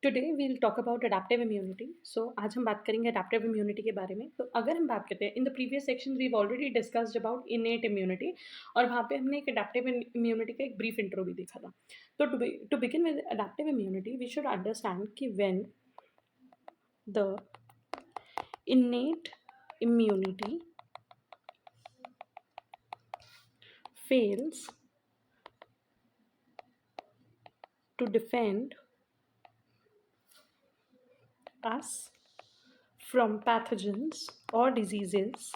Today we'll talk about adaptive immunity. So आज हम बात करेंगे अडैप्टिव इम्यूनिटी के बारे में। तो अगर हम बात करते हैं in the previous section we already discussed about innate immunity और वहाँ पे हमने एक अडैप्टिव इम्यूनिटी का एक ब्रीफ इंट्रो भी देखा था। तो to begin with adaptive immunity we should understand कि when the innate immunity fails to defend us from pathogens or diseases,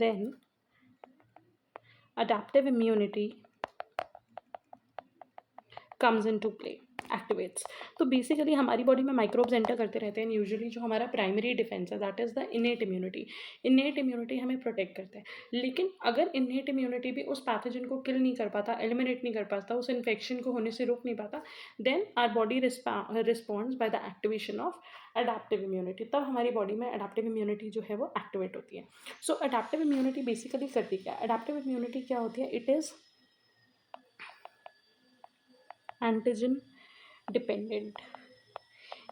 then adaptive immunity comes into play, activates. तो basically हमारी body में microbes enter करते रहते हैं। Usually जो हमारा primary defence है that is the innate immunity. Innate immunity हमें प्रोटेक्ट करता है, लेकिन अगर इनेट इम्यूनिटी भी उस पैथोजन को किल नहीं कर पाता, एलिमिनेट नहीं कर पाता, उस इन्फेक्शन को होने से रोक नहीं पाता, then our body responds by the activation of adaptive immunity. तब हमारी बॉडी में अडैप्टिव इम्यूनिटी जो है वो एक्टिवेट होती है। सो अडैप्टिव इम्यूनिटी बेसिकली करती क्या है? अडैप्टिव इम्यूनिटी क्या होती है? It is antigen dependent.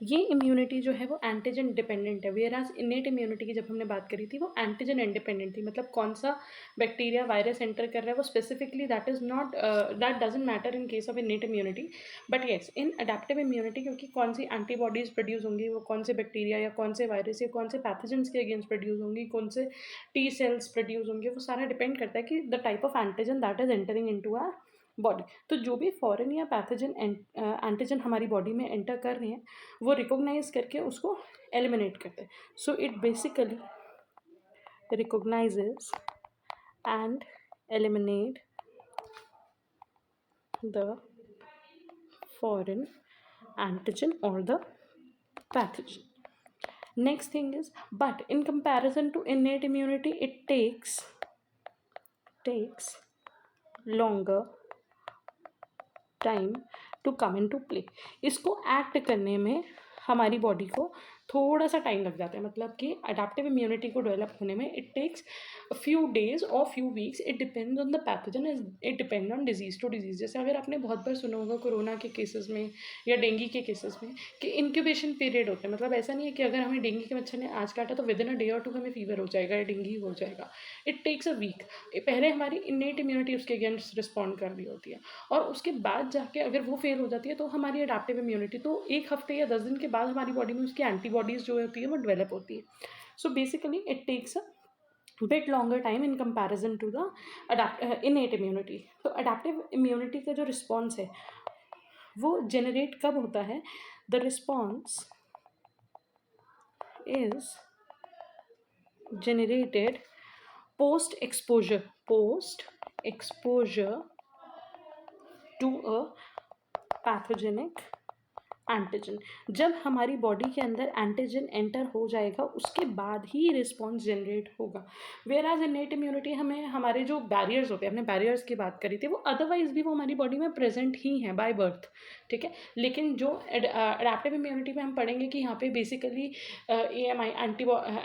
ये इम्यूनिटी जो है वो एंटीजन डिपेंडेंट है, वेयरएज इनेट इम्यूनिटी की जब हमने बात करी थी वो एंटीजन इंडिपेंडेंट थी। मतलब कौन सा बैक्टीरिया वायरस एंटर कर रहा है वो specifically that is not that doesn't matter in case of innate immunity, but yes in adaptive immunity क्योंकि कौन सी एंटीबॉडीज़ प्रोड्यूस होंगी, वो कौन से बैक्टीरिया या कौन से वायरस या कौन से पैथोजेंस के अगेंस्ट प्रोड्यूस होंगी, कौन से टी सेल्स प्रोड्यूस होंगे, वो सारा डिपेंड करता है कि the type of antigen that is entering into our body. तो जो भी फॉरेन या पैथोजन एंटीजन हमारी बॉडी में एंटर कर रहे हैं वो रिकॉग्नाइज करके उसको एलिमिनेट करते हैं। So it basically recognises and eliminate the foreign antigen और the pathogen. Next thing is, but in comparison to innate immunity, it takes longer time to come into play. इसको act करने में हमारी body को थोड़ा सा time लग जाता है। मतलब कि अडैप्टिव इम्यूनिटी को डेवलप होने में इट टेक्स फ्यू डेज और few weeks. It depends on the pathogen, it depend on disease to disease. जैसे अगर आपने बहुत बार सुना होगा कोरोना के केसेस में या डेंगू के केसेस में कि इंक्यूबेशन पीरियड होता है। मतलब ऐसा नहीं है कि अगर हमें डेंगू के मच्छर ने आज काटा तो विद इन अ डे और टू हमें फीवर हो जाएगा या डेंगू हो जाएगा। It takes a week. पहले हमारी इनेट इम्यूनिटी उसके अगेंस्ट रिस्पॉन्ड कर रही होती है और उसके बाद जाके अगर वो फेल हो जाती है तो हमारी अडैप्टिव इम्यूनिटी तो 1 हफ्ते या 10 दिन के बाद हमारी बॉडी में उसकी एंटीबॉडीज़ जो होती है वो डेवलप होती है। So basically it takes a bit longer time in comparison to the innate immunity. तो अडैप्टिव इम्यूनिटी का जो रिस्पॉन्स है वो जनरेट कब होता है? The response is generated post exposure to a pathogenic antigen. जब हमारी बॉडी के अंदर एंटीजन एंटर हो जाएगा उसके बाद ही रिस्पॉन्स जनरेट होगा। वेयरएज इनेट इम्यूनिटी हमें हमारे जो बैरियर्स होते हैं, हमने बैरियर्स की बात करी थी, वो अदरवाइज भी वो हमारी बॉडी में प्रेजेंट ही हैं बाय बर्थ, ठीक है। लेकिन जो अडैप्टिव इम्यूनिटी में हम पढ़ेंगे कि यहाँ पे basically AMI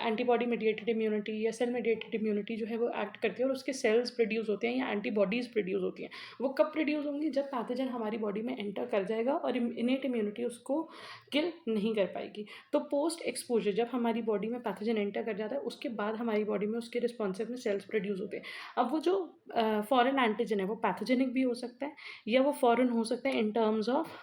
antibody mediated immunity या सेल मेडिएटेड इम्यूनिटी जो है वो एक्ट करती है और उसके सेल्स प्रोड्यूस होते हैं या एंटीबॉडीज़ प्रोड्यूस होती हैं। वो कब प्रोड्यूस होंगी? जब पैथोजन हमारी बॉडी में एंटर कर जाएगा और इनेट इम्यूनिटी उसको किल नहीं कर पाएगी। तो पोस्ट एक्सपोजर जब हमारी बॉडी में पैथोजन एंटर कर जाता है उसके बाद हमारी बॉडी में उसके रिस्पॉन्सिव में सेल्स प्रोड्यूस होते हैं। अब वो जो फॉरेन एंटीजन है वो पैथोजेनिक भी हो सकता है या वो फॉरेन हो सकता है इन टर्म्स ऑफ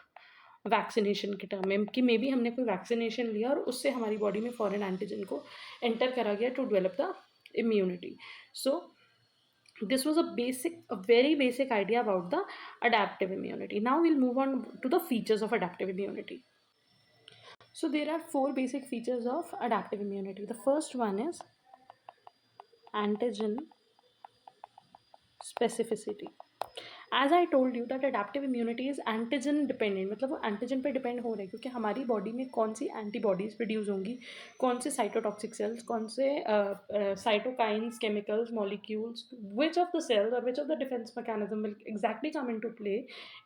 वैक्सीनेशन के टर्म में कि मे बी हमने कोई वैक्सीनेशन लिया और उससे हमारी बॉडी में फॉरेन एंटीजन को एंटर करा गया to develop the immunity. So this was a very basic idea about the adaptive immunity. Now we'll move on to the features of adaptive immunity. So there are 4 basic features of adaptive immunity. The first one is antigen specificity. As I told you that adaptive immunity is antigen dependent. मतलब वो antigen पे depend हो रहा है क्योंकि हमारी body में कौन सी एंटीबॉडीज़ प्रोड्यूस होंगी, कौन से साइटोटॉक्सिक सेल्स, कौन से cytokines, chemicals, molecules, which of the cells or which of the defence mechanism will exactly come into play.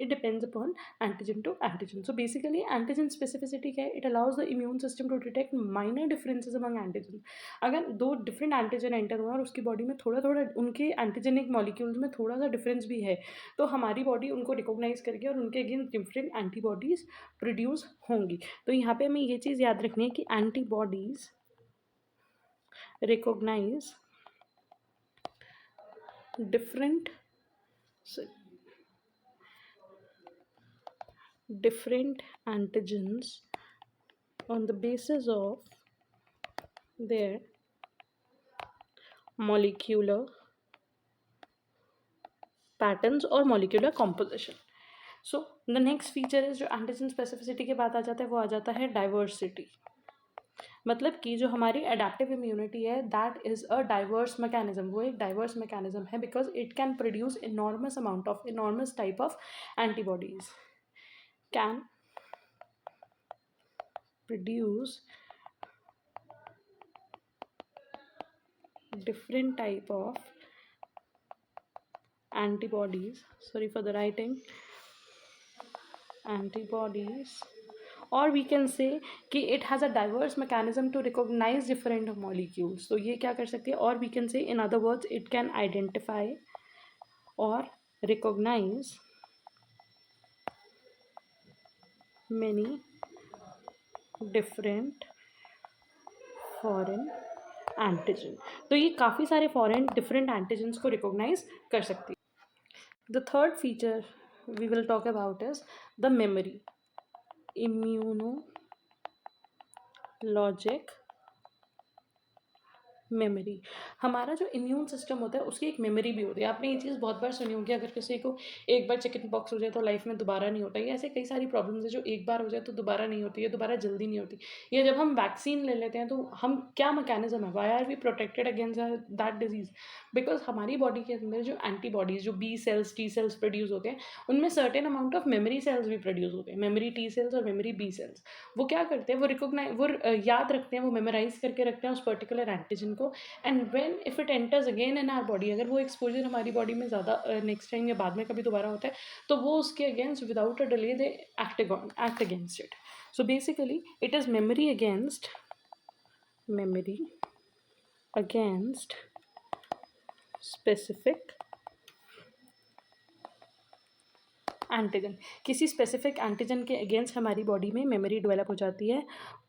It depends upon antigen to antigen. So basically antigen specificity क्या है? It allows the immune system to detect minor differences among antigen. अगर 2 different antigen enter हुआ और उसकी body में थोड़ा थोड़ा उनके एंटीजेनिक मॉलिक्यूल्स में थोड़ा सा डिफरेंस भी है तो हमारी बॉडी उनको रिकॉग्नाइज करेगी और उनके अगेंस्ट डिफरेंट एंटीबॉडीज़ प्रोड्यूस होंगी। तो यहाँ पे हमें ये चीज़ याद रखनी है कि antibodies recognize different antigens on the basis of their molecular patterns or molecular composition. So the next feature is जो antigen specificity के बाद आ जाता है वो आ जाता है diversity। मतलब कि जो हमारी अडेप्टिव इम्यूनिटी है that is a diverse mechanism, वो एक डाइवर्स मैकेनिज्म है because it can produce enormous type of antibodies, can produce different type of antibodies, sorry for the writing, antibodies, or we can say कि it has a diverse mechanism to recognize different molecules। तो ये क्या कर सकती है, और we can say in other words it can identify or recognize many different foreign antigen. तो ये काफ़ी सारे फॉरेन डिफरेंट एंटीजन्स को रिकॉग्नाइज कर सकती है। The third feature we will talk about is the memory, immunologic memory. हमारा जो इम्यून सिस्टम होता है उसकी एक मेमोरी भी होती है। आपने ये चीज़ बहुत बार सुनी होगी, अगर किसी को एक बार चिकन पॉक्स हो जाए तो लाइफ में दोबारा नहीं होता। ये ऐसे कई सारी प्रॉब्लम्स है जो एक बार हो जाए तो दोबारा नहीं होती है, दोबारा जल्दी नहीं होती। या जब हम वैक्सीन ले लेते हैं तो हम क्या मैकेनिज्म है, why are we protected against that disease, because हमारी बॉडी के अंदर जो एंटीबॉडीज़, जो B cells T cells produce होते हैं उनमें certain amount of memory cells भी प्रोड्यूस होते हैं, मेमोरी टी सेल्स और मेमोरी बी सेल्स। वो क्या करते हैं, वो याद रखते हैं, वो मेमोराइज करके रखते हैं उस पर्टिकुलर एंटीजन को। And when if it enters again in our body, अगर वो एक्सपोजर हमारी बॉडी में ज़्यादा नेक्स्ट टाइम या बाद में कभी दोबारा होता है तो वो उसके against without a delay they act against it. So basically it is memory against specific antigen. किसी स्पेसिफिक एंटीजन के अगेंस्ट हमारी बॉडी में मेमोरी डेवलप हो जाती है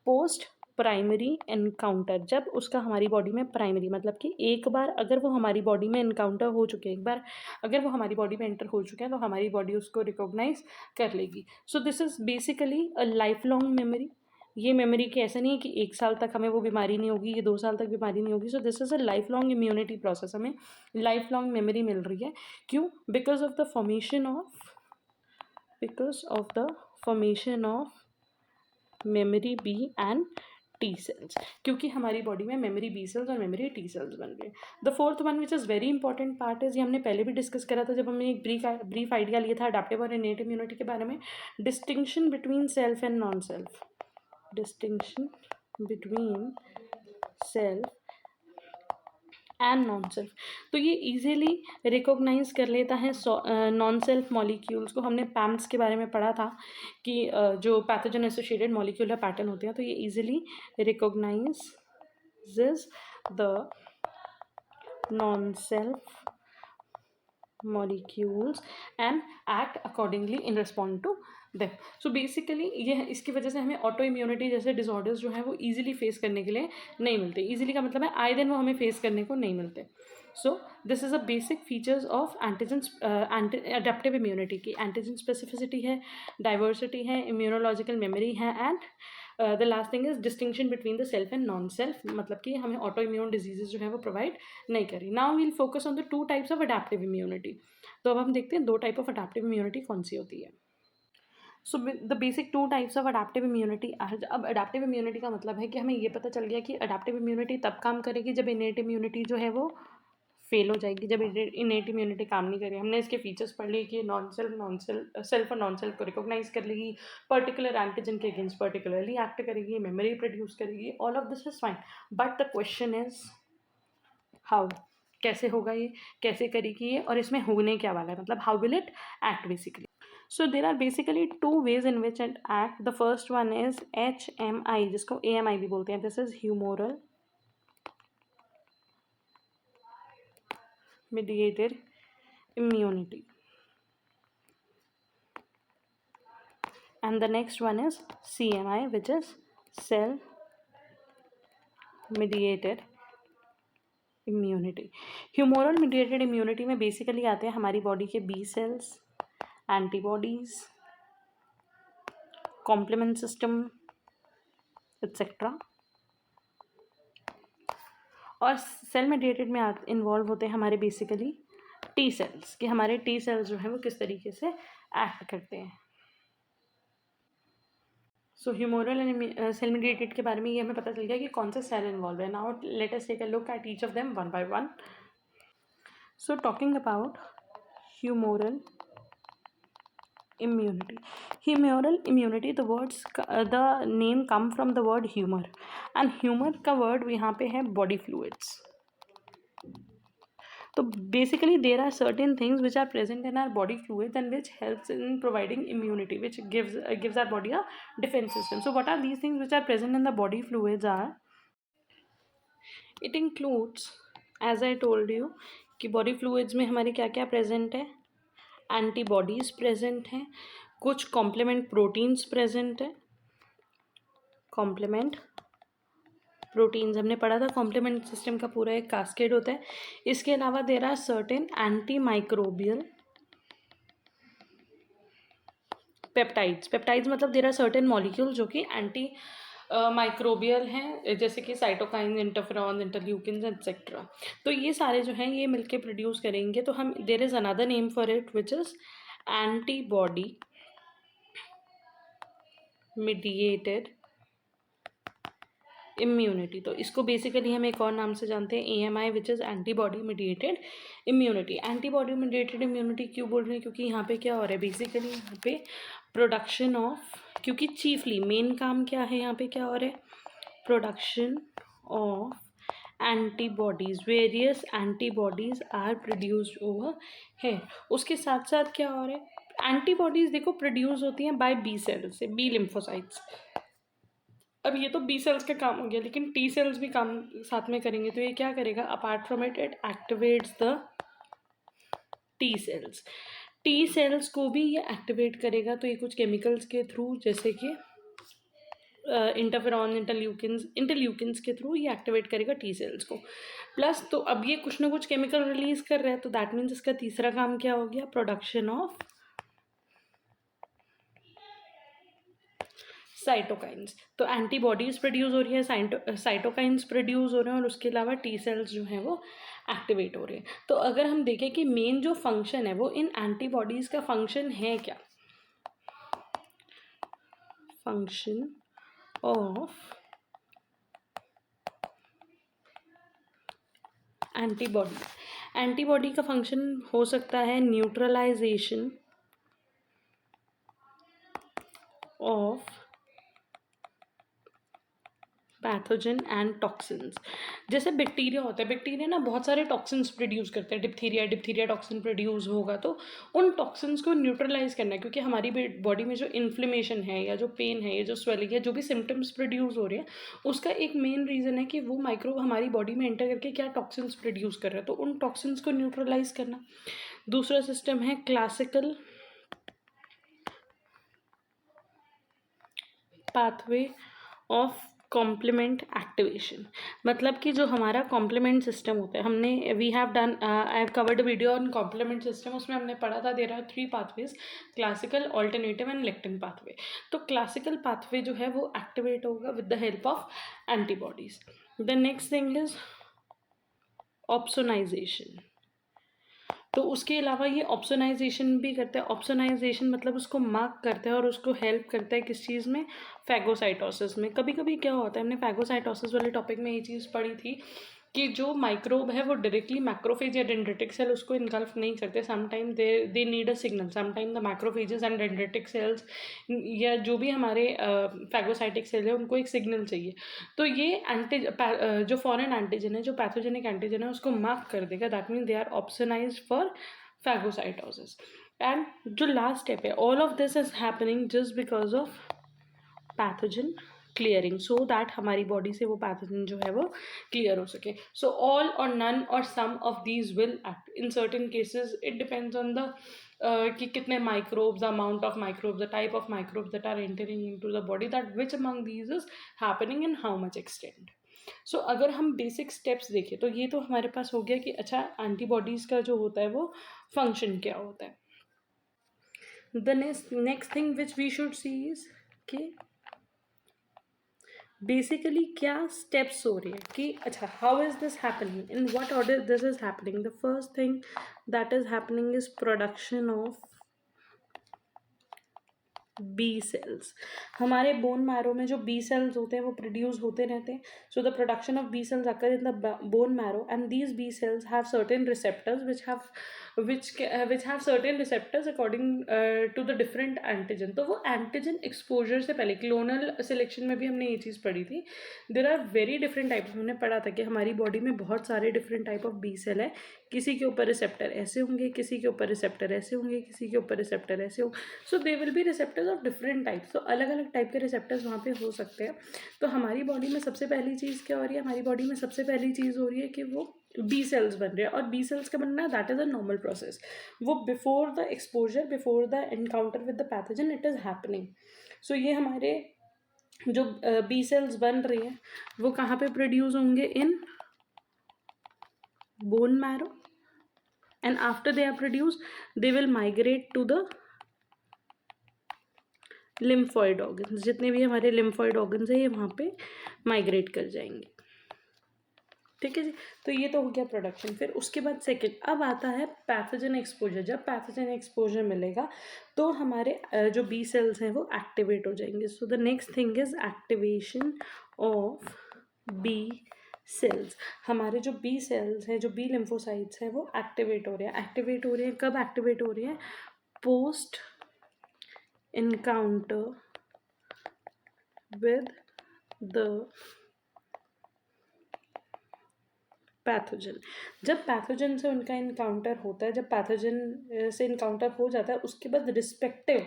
पोस्ट प्राइमरी एनकाउंटर। जब उसका हमारी बॉडी में प्राइमरी मतलब कि एक बार अगर वो हमारी बॉडी में एनकाउंटर हो चुके हैं, एक बार अगर वो हमारी बॉडी में एंटर हो चुके हैं तो हमारी बॉडी उसको रिकॉग्नाइज कर लेगी। सो this is basically a life long memory. ये मेमोरी की ऐसा नहीं है कि 1 साल तक हमें वो बीमारी नहीं होगी, ये 2 साल तक बीमारी नहीं होगी। So this is a life long immunity process, हमें लाइफ लॉन्ग मेमोरी मिल रही है। क्यों? Because of the formation of memory B and T cells, क्योंकि हमारी बॉडी में मेमोरी बी सेल्स और मेमोरी टी सेल्स बन रहे हैं। The fourth one which is very important part is, ये हमने पहले भी डिस्कस करा था जब हमने एक ब्रीफ आइडिया लिया था अडेप्टिव और इनेट इम्यूनिटी के बारे में, distinction between self and non self, distinction between self and non self. तो ये इजीली रिकॉग्नाइज कर लेता है नॉन सेल्फ मॉलिक्यूल्स को। हमने पैम्स के बारे में पढ़ा था कि जो पैथोजन एसोसिएटेड मॉलिक्यूलर पैटर्न होते हैं, तो ये easily recognises the non self molecules and act accordingly in response to them। so basically ये इसकी वजह से हमें ऑटो इम्यूनिटी जैसे डिसऑर्डर्स जो है वो इजीली फेस करने के लिए नहीं मिलते। इजीली का मतलब है आए दिन वो हमें फेस करने को नहीं मिलते। सो this is a basic features of antigen adaptive immunity की। एंटीजन स्पेसिफिसिटी है, डाइवर्सिटी है, इम्यूनोलॉजिकल मेमोरी है and the last thing is distinction between the self and non self, मतलब कि हमें ऑटो इम्यून डिजीजेज जो है वो प्रोवाइड नहीं करी। Now we'll focus on the 2 types of adaptive immunity. तो अब हम देखते हैं 2 टाइप ऑफ अडेप्टिव इम्यूनिटी कौन सी होती है। So the basic 2 types of adaptive immunity. अब अडेप्टिव इम्यूनिटी का मतलब है कि हमें ये पता चल गया कि अडेप्टिव इम्यूनिटी तब काम करेगी जब इनेट इम्यूनिटी जो है वो फेल हो जाएगी, जब इनेट इम्यूनिटी काम नहीं करेगी। हमने इसके फीचर्स पढ़ लिए कि सेल्फ और नॉन सेल्फ को रिकॉग्नाइज कर लेगी, पर्टिकुलर एंटीजन के अगेंस्ट पर्टिकुलरली एक्ट करेगी, मेमोरी प्रोड्यूस करेगी, all of this is fine. But the question is how, कैसे होगा ये, कैसे करेगी ये, और इसमें होने क्या वाला है, मतलब how will it act basically. So there are basically 2 ways in which it act. The first one is HMI, जिसको AMI भी बोलते हैं। This is humoral mediated immunity। and the next one is CMI, which is cell mediated immunity. Humoral mediated immunity में basically आते हैं हमारी body के B cells, antibodies, complement system etcetera. और सेल मीडिएटेड में इन्वॉल्व होते हैं हमारे बेसिकली टी सेल्स, कि हमारे टी सेल्स जो हैं वो किस तरीके से एक्ट करते हैं. सो ह्यूमोरल एंड सेल मीडिएटेड के बारे में ये हमें पता चल गया कि कौन से सेल इन्वॉल्व है. Now let us take a look at each of them one by one. So talking about humoral immunity. Humoral immunity, the name come from the word humor, and humor का word यहाँ पे है body fluids. तो basically there are certain things which are present in our body fluids and which helps in providing immunity, which gives our body a defense system. So what are these things which are present in the body fluids are, it includes, as I told you, कि body fluids में हमारे क्या क्या present है. Antibodies present हैं, कुछ complement proteins present है. Complement proteins हमने पढ़ा था, कॉम्प्लीमेंट सिस्टम का पूरा एक कास्केड होता है. इसके अलावा there are certain anti microbial peptides. Peptides मतलब देयर आर सर्टेन मॉलिक्यूल जो कि एंटी माइक्रोबियल हैं, जैसे कि साइटोकाइन, इंटरफेरॉन, इंटरल्यूकिन एक्सेट्रा. तो ये सारे जो हैं ये मिलके प्रोड्यूस करेंगे. तो हम there is another name for it which is antibody mediated immunity. तो इसको बेसिकली हम एक और नाम से जानते हैं, AMI, which is antibody mediated immunity. Antibody mediated immunity क्यों बोल रहे हैं, क्योंकि यहाँ पे क्या हो रहा है, बेसिकली यहाँ पे प्रोडक्शन ऑफ, क्योंकि चीफली मेन काम क्या है यहाँ पे, क्या हो रहा है, production of antibodies. Various antibodies are produced over है. उसके साथ साथ क्या हो रहा है, एंटीबॉडीज़ देखो प्रोड्यूस होती हैं बाय बी सेल्स से, बी लिम्फोसाइट्स. अब ये तो बी सेल्स का काम हो गया, लेकिन टी सेल्स भी काम साथ में करेंगे. तो ये क्या करेगा, apart from it it activates the T cells. T sales को भी ये एक्टिवेट करेगा. तो ये कुछ केमिकल्स के थ्रू, जैसे कि इंटरफेरॉन, इंटरल्यूकिन्स के थ्रू ये एक्टिवेट करेगा टी सेल्स को. प्लस तो अब ये कुछ ना कुछ केमिकल रिलीज कर रहा है. तो दैट मीन्स इसका तीसरा काम क्या हो गया, प्रोडक्शन ऑफ साइटोकाइंस. तो एंटीबॉडीज़ प्रोड्यूस हो रही है, साइटोकाइंस प्रोड्यूस हो रहे हैं, और उसके अलावा टी सेल्स जो हैं वो एक्टिवेट हो रहे हैं. तो अगर हम देखें कि मेन जो फंक्शन है वो इन एंटीबॉडीज़ का फंक्शन है क्या, फंक्शन ऑफ एंटीबॉडी का फंक्शन हो सकता है neutralization of pathogen and toxins. जैसे बैक्टीरिया होता है, बैक्टीरिया ना बहुत सारे टॉक्सिन्स प्रोड्यूस करते हैं. डिप्थीरिया टॉक्सिन प्रोड्यूस होगा. तो उन टॉक्सिन्स को न्यूट्रलाइज करना है, क्योंकि हमारी बॉडी में जो इन्फ्लेमेशन है या जो पेन है या जो स्वेलिंग है, जो भी सिम्टम्स प्रोड्यूस हो रहे हैं, उसका एक मेन रीज़न है कि वो माइक्रोब हमारी बॉडी में एंटर करके क्या टॉक्सिन्स प्रोड्यूस कर रहे हैं. तो उन टॉक्सिन्स को न्यूट्रलाइज करना. दूसरा सिस्टम है classical pathway of complement activation. मतलब कि जो हमारा कॉम्प्लीमेंट सिस्टम होता है, हमने we have done, I have covered a video on complement system. उसमें हमने पढ़ा था there are 3 pathways, classical, alternative and lectin pathway. तो क्लासिकल पाथवे जो है वो एक्टिवेट होगा with the help of antibodies. The next thing is opsonization. तो उसके अलावा ये ऑप्सोनाइजेशन भी करता है. ऑप्सोनाइजेशन मतलब उसको मार्क करता है और उसको हेल्प करता है किस चीज़ में, फैगोसाइटोसिस में. कभी कभी क्या होता है, हमने फैगोसाइटोसिस वाले टॉपिक में ये चीज़ पढ़ी थी कि जो माइक्रोब है वो डायरेक्टली मैक्रोफेज या डेंड्रिटिक सेल उसको इनगल्फ नहीं करते. Sometime they need a signal. Sometime the macrophages and dendritic cells या जो भी हमारे फैगोसाइटिक सेल है उनको एक सिग्नल चाहिए. तो ये जो फॉरेन एंटीजन है, जो पैथोजेनिक एंटीजन है, उसको मार्क कर देगा. That mean they are opsonised for phagocytosis. And जो लास्ट स्टेप है, all of this is happening just because of pathogen clearing, so that हमारी बॉडी से वो पैथोजन जो है वो क्लियर हो सके. So all or none or some of these will act. In certain cases it depends on the कि कितने microbes, amount of microbes, the type of microbes that are entering into the body, that which among these is happening in how much extent. So अगर हम basic steps देखें तो ये तो हमारे पास हो गया कि अच्छा एंटीबॉडीज़ का जो होता है वो फंक्शन क्या होता है. The next thing which we should see is कि बेसिकली क्या स्टेप्स हो रही है कि अच्छा how is this happening, in what order this is happening. The first thing that is happening is production of B cells. हमारे bone marrow में जो बी सेल्स होते हैं वो प्रोड्यूस होते रहते हैं. So the production of B cells occur in the bone marrow and these B cells have certain receptors which have certain receptors according to the different antigen. तो वो एंटीजन एक्सपोजर से पहले क्लोनल सिलेक्शन में भी हमने ये चीज़ पढ़ी थी. There are very different types. हमने पढ़ा था कि हमारी बॉडी में बहुत सारे different type of B cell है. किसी के ऊपर रिसेप्टर ऐसे होंगे, किसी के ऊपर रिसेप्टर ऐसे होंगे, किसी के ऊपर रिसेप्टर ऐसे होंगे. So they will be receptors of different types. तो अलग अलग टाइप के रिसेप्टर्स वहाँ पे हो सकते हैं. तो हमारी बॉडी में सबसे पहली चीज़ क्या हो रही है, हमारी बॉडी में सबसे पहली चीज़ हो रही है कि वो बी सेल्स बन रहे हैं. और बी सेल्स का बनना that is a normal process. वो before the exposure, before the encounter with the pathogen it is happening. So ये हमारे जो बी सेल्स बन रही हैं वो कहाँ पे प्रोड्यूस होंगे, in bone marrow. And after they are produce they will migrate to the lymphoid organs. जितने भी हमारे लिम्फॉइड ऑर्गन्स है ये वहाँ पे माइग्रेट कर जाएंगे. ठीक है जी. तो ये तो हो गया प्रोडक्शन. फिर उसके बाद सेकंड अब आता है पैथोजन एक्सपोजर. जब पैथोजन एक्सपोजर मिलेगा तो हमारे जो बी सेल्स हैं वो एक्टिवेट हो जाएंगे. So the next thing is activation of B cells. हमारे जो बी सेल्स हैं, जो बी लिम्फोसाइट्स हैं वो एक्टिवेट हो रहे हैं. एक्टिवेट हो रहे हैं कब एक्टिवेट हो रहे हैं, post encounter with the pathogen. जब पैथोजन से उनका इनकाउंटर होता है, जब पैथोजन से इनकाउंटर हो जाता है उसके बाद रिस्पेक्टिव,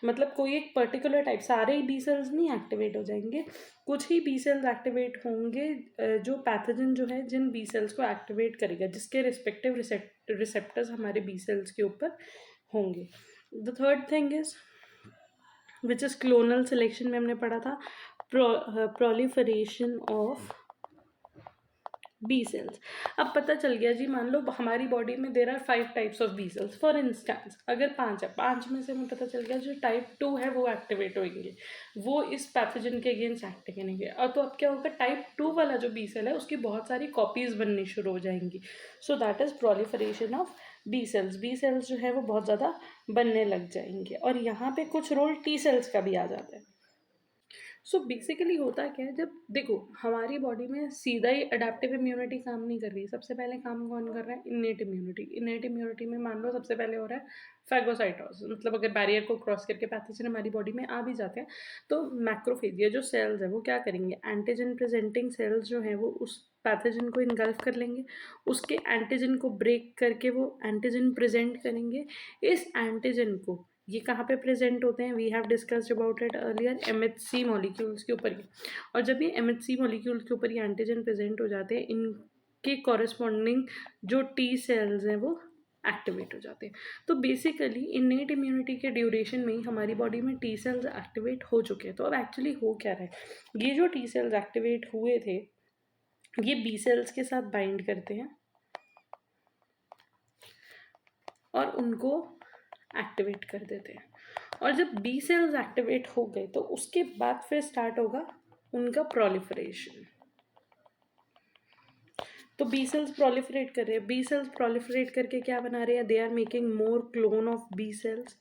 मतलब कोई एक पर्टिकुलर टाइप, सारे ही बी सेल्स नहीं एक्टिवेट हो जाएंगे, कुछ ही बी सेल्स एक्टिवेट होंगे. जो पैथोजन जो है जिन बी सेल्स को एक्टिवेट करेगा, जिसके रिस्पेक्टिव रिसेप्टर्स हमारे बी सेल्स के ऊपर होंगे. The third thing is which is clonal selection में हमने पढ़ा था, प्रोलिफरेशन ऑफ बी सेल्स. अब पता चल गया जी, मान लो हमारी बॉडी में there are 5 types of B cells. For instance अगर 5 है, 5 में से हमें पता चल गया जो टाइप 2 है वो एक्टिवेट होंगे, वो इस पैथोजन के अगेंस्ट एक्ट करेंगे. और तो अब क्या होगा, टाइप 2 वाला जो बी सेल है उसकी बहुत सारी कॉपीज बननी शुरू हो जाएंगी. So that is proliferation of B cells. B cells जो है वो बहुत ज़्यादा बनने लग जाएंगे. और यहाँ पे कुछ रोल टी सेल्स का भी आ जाता है. सो बेसिकली होता क्या है, जब देखो हमारी बॉडी में सीधा ही अडेप्टिव इम्यूनिटी काम नहीं कर रही. सबसे पहले काम कौन कर रहा है, इनेट इम्यूनिटी. इनेट इम्यूनिटी में मान लो सबसे पहले हो रहा है फैगोसाइटोसिस. मतलब अगर बैरियर को क्रॉस करके पैथोजन हमारी बॉडी में आ भी जाते हैं तो मैक्रोफेज, ये जो सेल्स है वो क्या करेंगे, एंटीजन प्रेजेंटिंग सेल्स जो है वो उस पैथोजन को इनगल्फ कर लेंगे, उसके एंटीजन को ब्रेक करके वो एंटीजन प्रेजेंट करेंगे. इस एंटीजन को ये कहाँ पे प्रेजेंट होते हैं, we have discussed about it earlier, MHC molecules के ऊपर ही. और जब ये MHC मॉलिक्यूल्स के ऊपर ये एंटीजन प्रेजेंट हो जाते हैं, इनके कॉरेस्पॉन्डिंग जो टी सेल्स हैं वो एक्टिवेट हो जाते हैं. तो बेसिकली इनेट इम्यूनिटी के ड्यूरेशन में ही हमारी बॉडी में टी सेल्स एक्टिवेट हो चुके हैं. तो अब एक्चुअली हो क्या रहा है, ये जो टी सेल्स एक्टिवेट हुए थे ये बी सेल्स के साथ बाइंड करते हैं और उनको एक्टिवेट कर देते हैं. और जब बी सेल्स एक्टिवेट हो गए तो उसके बाद फिर स्टार्ट होगा उनका प्रोलिफरेशन. तो बी सेल्स प्रोलिफरेट कर रहे हैं. बी सेल्स प्रोलिफरेट करके क्या बना रहे हैं, they are making more clone of B cells,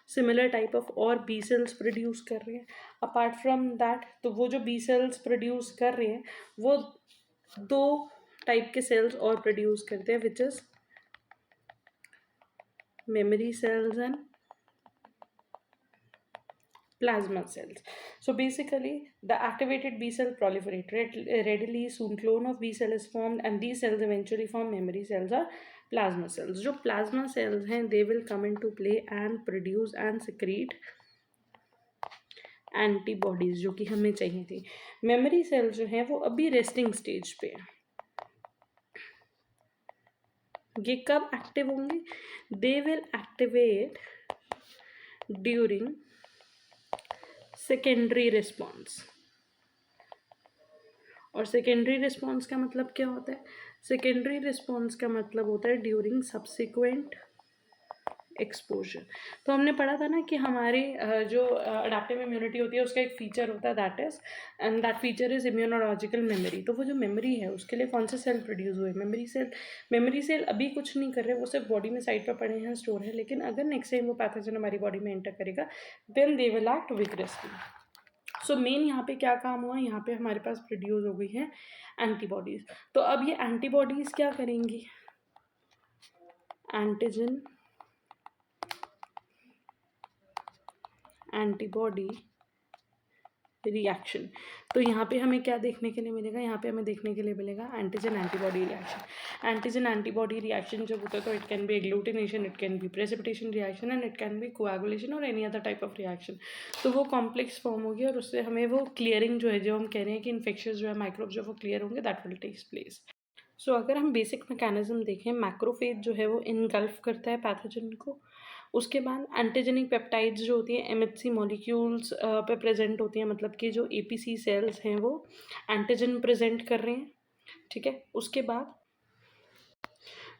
similar type of और बी सेल्स प्रोड्यूस कर रहे हैं. अपार्ट फ्रॉम दैट, तो वो जो बी सेल्स प्रोड्यूस कर रहे हैं वो 2 टाइप के सेल्स और प्रोड्यूस करते हैं, which is memory cells and plasma cells. So basically the activated B cell proliferate readily. Soon clone of B cell is formed and these cells eventually form memory cells or plasma cells. जो plasma cells हैं they will come into play and produce and secrete antibodies जो कि हमें चाहिए थी। Memory cell जो है वो अभी रेस्टिंग स्टेज पे है। ये कब एक्टिव होंगे? They will activate during secondary response. और सेकेंडरी रिस्पॉन्स का मतलब क्या होता है? सेकेंडरी रिस्पॉन्स का मतलब होता है ड्यूरिंग सब्सिक्वेंट एक्सपोजर। तो हमने पढ़ा था ना कि हमारी जो अडेप्टिव इम्यूनिटी होती है उसका एक फीचर होता है that feature is immunological memory. तो वो जो मेमोरी है उसके लिए कौन से सेल प्रोड्यूस हुए? मेमोरी सेल अभी कुछ नहीं कर रहे, वो सिर्फ बॉडी में साइड पर पड़े हैं, स्टोर है, लेकिन अगर नेक्स्ट टाइम वो पैथोजन हमारी बॉडी में एंटर करेगा then they will act vigorously. So main यहाँ पे क्या काम हुआ? यहाँ पे हमारे पास प्रोड्यूस हो गई है एंटीबॉडीज। तो अब ये एंटीबॉडीज क्या करेंगी? Antigen antibody reaction. तो यहाँ पे हमें क्या देखने के लिए मिलेगा? यहाँ पे हमें देखने के लिए मिलेगा antigen antibody reaction. Antigen antibody reaction जब होता है तो it can be agglutination, it can be precipitation reaction and it can be coagulation or any other type of reaction. तो वो कॉम्प्लेक्स फॉर्म होगी और उससे हमें वो क्लियरिंग जो है, जो हम कह रहे हैं कि इन्फेक्शंस जो है माइक्रोब जो वो क्लियर होंगे, दैट विल टेक प्लेस। सो अगर हम बेसिक मैकेनिज्म देखें, मैक्रोफेज जो है वो इनगल्फ करता है पैथोजन को। उसके बाद एंटीजेनिक पेप्टाइड्स जो होती हैं एमएचसी मॉलिक्यूल्स पे प्रेजेंट होती हैं, मतलब कि जो एपीसी सेल्स हैं वो एंटीजन प्रेजेंट कर रहे हैं, ठीक है। उसके बाद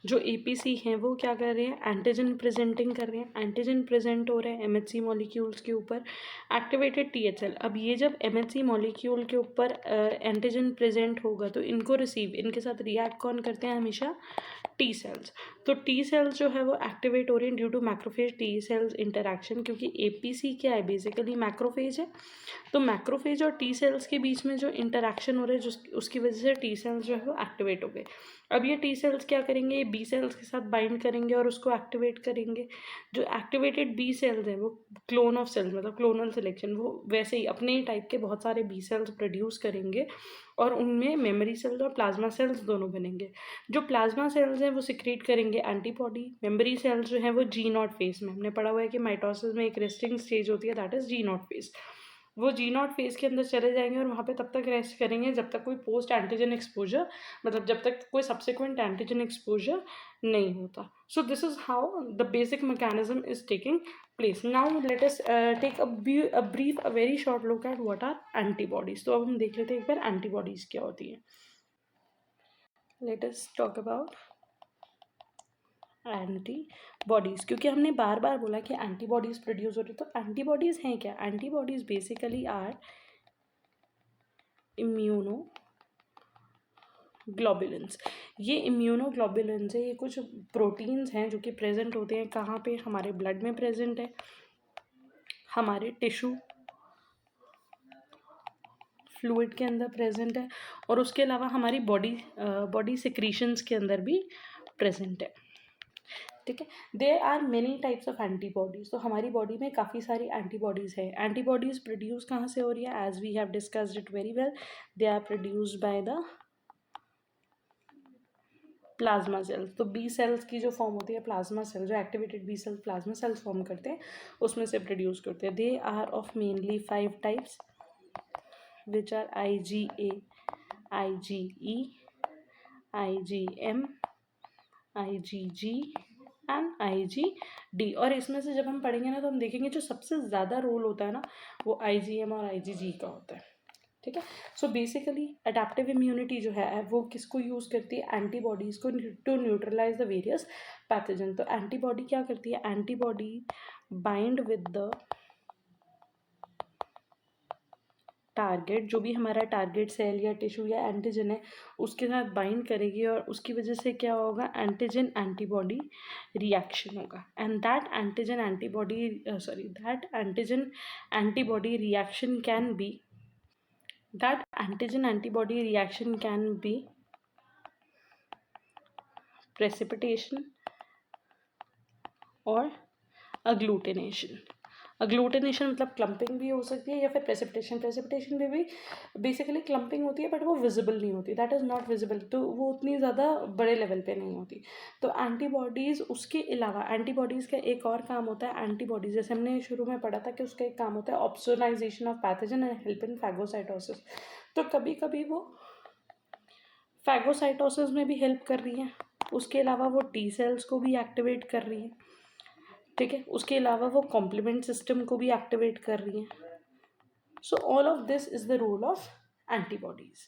जो एपीसी हैं वो क्या कर रहे हैं? एंटीजन प्रेजेंटिंग कर रहे हैं। एंटीजन प्रेजेंट हो रहे हैं एमएचसी मॉलिक्यूल्स के ऊपर, एक्टिवेटेड टीएचएल। अब ये जब एमएचसी मॉलिक्यूल के ऊपर एंटीजन प्रेजेंट होगा तो इनको रिसीव, इनके साथ रिएक्ट कौन करते हैं? हमेशा टी सेल्स। तो टी सेल्स जो है वो एक्टिवेट हो रही हैं due to macrophage T cells interaction, क्योंकि एपीसी क्या है? बेसिकली मैक्रोफेज है। तो मैक्रोफेज और टी सेल्स के बीच में जो इंटरैक्शन हो रहा है उसकी वजह से टी सेल्स जो है वो एक्टिवेट हो गए। अब ये टी सेल्स क्या करेंगे? ये बी सेल्स के साथ बाइंड करेंगे और उसको एक्टिवेट करेंगे। जो एक्टिवेटेड बी सेल्स हैं वो क्लोन ऑफ सेल्स, मतलब क्लोनल सिलेक्शन, वो वैसे ही अपने ही टाइप के बहुत सारे बी सेल्स प्रोड्यूस करेंगे और उनमें मेमोरी सेल्स और प्लाज्मा सेल्स दोनों बनेंगे। जो प्लाज्मा सेल्स हैं वो सिक्रीट करेंगे एंटीबॉडी। मेमोरी सेल्स जो हैं वो जी नॉट फेज में, हमने पढ़ा हुआ है कि माइटोसिस में एक रेस्टिंग स्टेज होती है, that is G nought phase. वो जी नॉट फेज के अंदर चले जाएंगे और वहाँ पे तब तक रेस्ट करेंगे जब तक कोई पोस्ट एंटीजन एक्सपोजर, मतलब जब तक कोई सब्सिक्वेंट एंटीजन एक्सपोजर नहीं होता। So this is how the basic mechanism is taking place. Now let us take a very short look at what are antibodies. तो अब हम देख लेते हैं एक बार एंटीबॉडीज क्या होती है। Let us talk about antibodies, क्योंकि हमने बार बार बोला कि एंटीबॉडीज़ प्रोड्यूस हो रही, तो एंटीबॉडीज़ हैं क्या? Antibodies basically are immunoglobulins. ये इम्यूनोग्लोबुलिन्स है, ये कुछ प्रोटीन्स हैं जो कि प्रेजेंट होते हैं कहाँ पे? हमारे ब्लड में प्रेजेंट है, हमारे टिश्यू फ्लूइड के अंदर प्रेजेंट है और उसके अलावा हमारी बॉडी सिक्रीशंस के अंदर भी प्रेजेंट है, ठीक है। There are many types of antibodies. तो हमारी बॉडी में काफ़ी सारी एंटीबॉडीज़ है। एंटीबॉडीज़ प्रोड्यूस कहाँ से हो रही है? As we have discussed it very well, they are produced by the plasma cells. तो बी सेल्स की जो फॉर्म होती है प्लाज्मा सेल, जो activated B cells plasma cells form करते हैं उसमें से प्रोड्यूस करते हैं। They are of mainly 5 types which are IgA, IgE, IgM, IgG and IgD। और इसमें से जब हम पढ़ेंगे ना तो हम देखेंगे जो सबसे ज़्यादा रोल होता है ना वो IgM और IgG का होता है, ठीक है। सो बेसिकली अडेप्टिव इम्यूनिटी जो है वो किसको यूज़ करती है? एंटीबॉडीज़ को, to neutralize the various pathogen. तो एंटीबॉडी क्या करती है? Antibody bind with the target, जो भी हमारा टारगेट सेल या टिश्यू या एंटीजन है उसके साथ बाइंड करेगी और उसकी वजह से क्या होगा? एंटीजन एंटीबॉडी रिएक्शन होगा। And that antigen antibody reaction can be precipitation or agglutination। अग्लूटिनेशन मतलब क्लम्पिंग भी हो सकती है, या फिर प्रेसिपिटेशन में भी बेसिकली क्लम्पिंग होती है, बट वो विजिबल नहीं होती, दैट इज़ नॉट विजिबल, तो वो उतनी ज़्यादा बड़े लेवल पे नहीं होती। तो एंटीबॉडीज़, उसके अलावा एंटीबॉडीज़ का एक और काम होता है, एंटीबॉडीज़ जैसे हमने शुरू में पढ़ा था कि उसका एक काम होता है opsonization of pathogen and help in phagocytosis. तो कभी कभी वो फैगोसाइटोसिस में भी हेल्प कर रही है, उसके अलावा वो टी सेल्स को भी एक्टिवेट कर रही है, ठीक है, उसके अलावा वो कॉम्प्लीमेंट सिस्टम को भी एक्टिवेट कर रही हैं। So all of this is the role of antibodies.